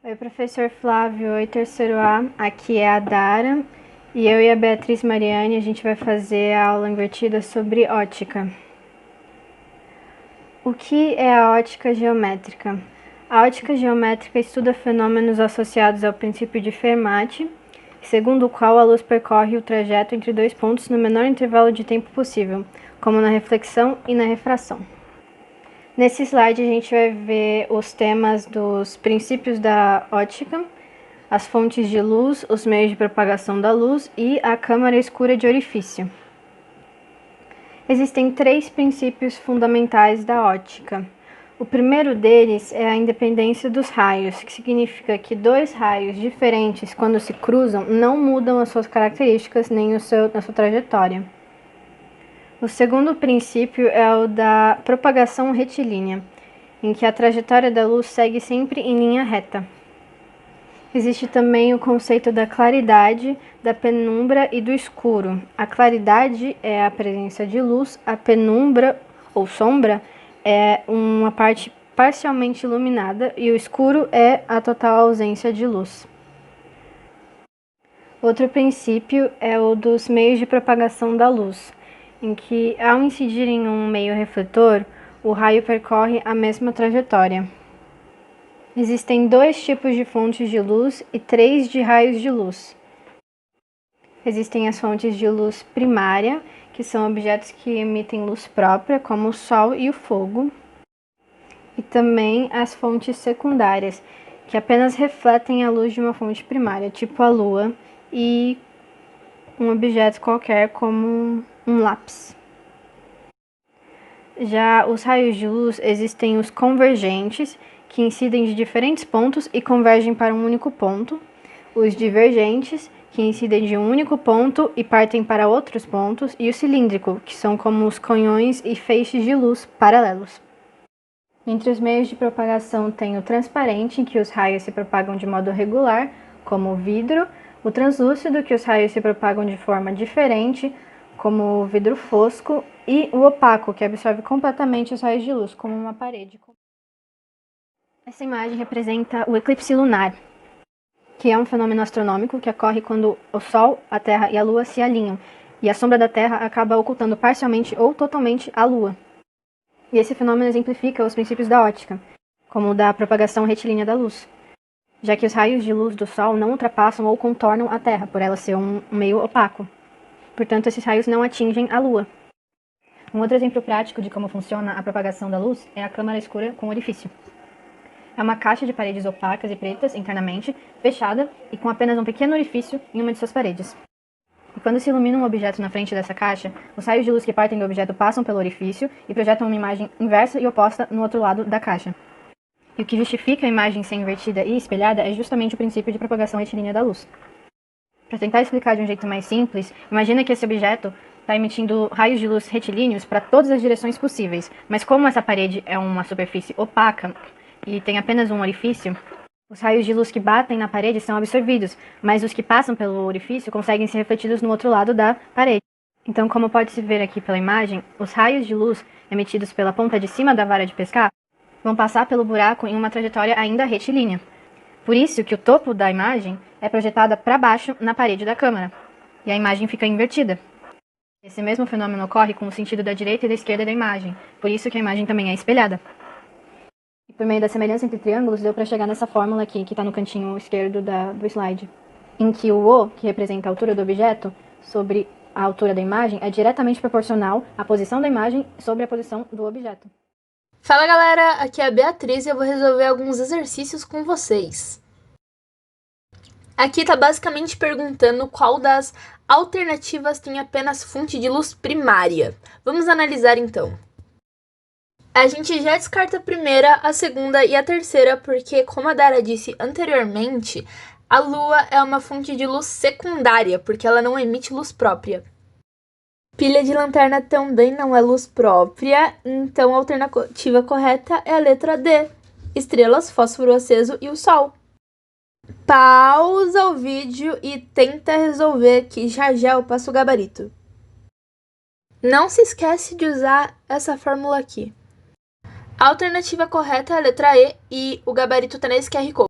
Oi, professor Flávio. Oi, terceiro A. Aqui é a Dara. E eu e a Beatriz Mariane, a gente vai fazer a aula invertida sobre ótica. O que é a ótica geométrica? A ótica geométrica estuda fenômenos associados ao princípio de Fermat, segundo o qual a luz percorre o trajeto entre dois pontos no menor intervalo de tempo possível, como na reflexão e na refração. Nesse slide a gente vai ver os temas dos princípios da ótica, as fontes de luz, os meios de propagação da luz e a câmara escura de orifício. Existem três princípios fundamentais da ótica. O primeiro deles é a independência dos raios, que significa que dois raios diferentes, quando se cruzam, não mudam as suas características nem a sua trajetória. O segundo princípio é o da propagação retilínea, em que a trajetória da luz segue sempre em linha reta. Existe também o conceito da claridade, da penumbra e do escuro. A claridade é a presença de luz, a penumbra ou sombra é uma parte parcialmente iluminada e o escuro é a total ausência de luz. Outro princípio é o dos meios de propagação da luz, em que, ao incidir em um meio refletor, o raio percorre a mesma trajetória. Existem dois tipos de fontes de luz e três de raios de luz. Existem as fontes de luz primária, que são objetos que emitem luz própria, como o Sol e o fogo, e também as fontes secundárias, que apenas refletem a luz de uma fonte primária, tipo a Lua, e um objeto qualquer, como um lápis. Já os raios de luz, existem os convergentes, que incidem de diferentes pontos e convergem para um único ponto. Os divergentes, que incidem de um único ponto e partem para outros pontos. E o cilíndrico, que são como os canhões e feixes de luz paralelos. Entre os meios de propagação tem o transparente, em que os raios se propagam de modo regular, como o vidro. O translúcido, que os raios se propagam de forma diferente, como o vidro fosco. E o opaco, que absorve completamente os raios de luz, como uma parede. Essa imagem representa o eclipse lunar, que é um fenômeno astronômico que ocorre quando o Sol, a Terra e a Lua se alinham, e a sombra da Terra acaba ocultando parcialmente ou totalmente a Lua. E esse fenômeno exemplifica os princípios da ótica, como o da propagação retilínea da luz, já que os raios de luz do Sol não ultrapassam ou contornam a Terra, por ela ser um meio opaco. Portanto, esses raios não atingem a Lua. Um outro exemplo prático de como funciona a propagação da luz é a câmara escura com orifício. É uma caixa de paredes opacas e pretas internamente, fechada e com apenas um pequeno orifício em uma de suas paredes. E quando se ilumina um objeto na frente dessa caixa, os raios de luz que partem do objeto passam pelo orifício e projetam uma imagem inversa e oposta no outro lado da caixa. E o que justifica a imagem ser invertida e espelhada é justamente o princípio de propagação retilínea da luz. Para tentar explicar de um jeito mais simples, imagina que esse objeto está emitindo raios de luz retilíneos para todas as direções possíveis, mas como essa parede é uma superfície opaca e tem apenas um orifício, os raios de luz que batem na parede são absorvidos, mas os que passam pelo orifício conseguem ser refletidos no outro lado da parede. Então, como pode-se ver aqui pela imagem, os raios de luz emitidos pela ponta de cima da vara de pescar vão passar pelo buraco em uma trajetória ainda retilínea. Por isso que o topo da imagem é projetada para baixo na parede da câmara, e a imagem fica invertida. Esse mesmo fenômeno ocorre com o sentido da direita e da esquerda da imagem, por isso que a imagem também é espelhada. E por meio da semelhança entre triângulos, deu para chegar nessa fórmula aqui, que está no cantinho esquerdo do slide, em que o O, que representa a altura do objeto, sobre a altura da imagem, é diretamente proporcional à posição da imagem sobre a posição do objeto. Fala galera, aqui é a Beatriz e eu vou resolver alguns exercícios com vocês. Aqui tá basicamente perguntando qual das alternativas tem apenas fonte de luz primária. Vamos analisar então. A gente já descarta a primeira, a segunda e a terceira, porque, como a Dara disse anteriormente, a Lua é uma fonte de luz secundária, porque ela não emite luz própria. Pilha de lanterna também não é luz própria, então a alternativa correta é a letra D. Estrelas, fósforo aceso e o Sol. Pausa o vídeo e tenta resolver que já eu passo o gabarito. Não se esquece de usar essa fórmula aqui. A alternativa correta é a letra E e o gabarito está nesse QR Code.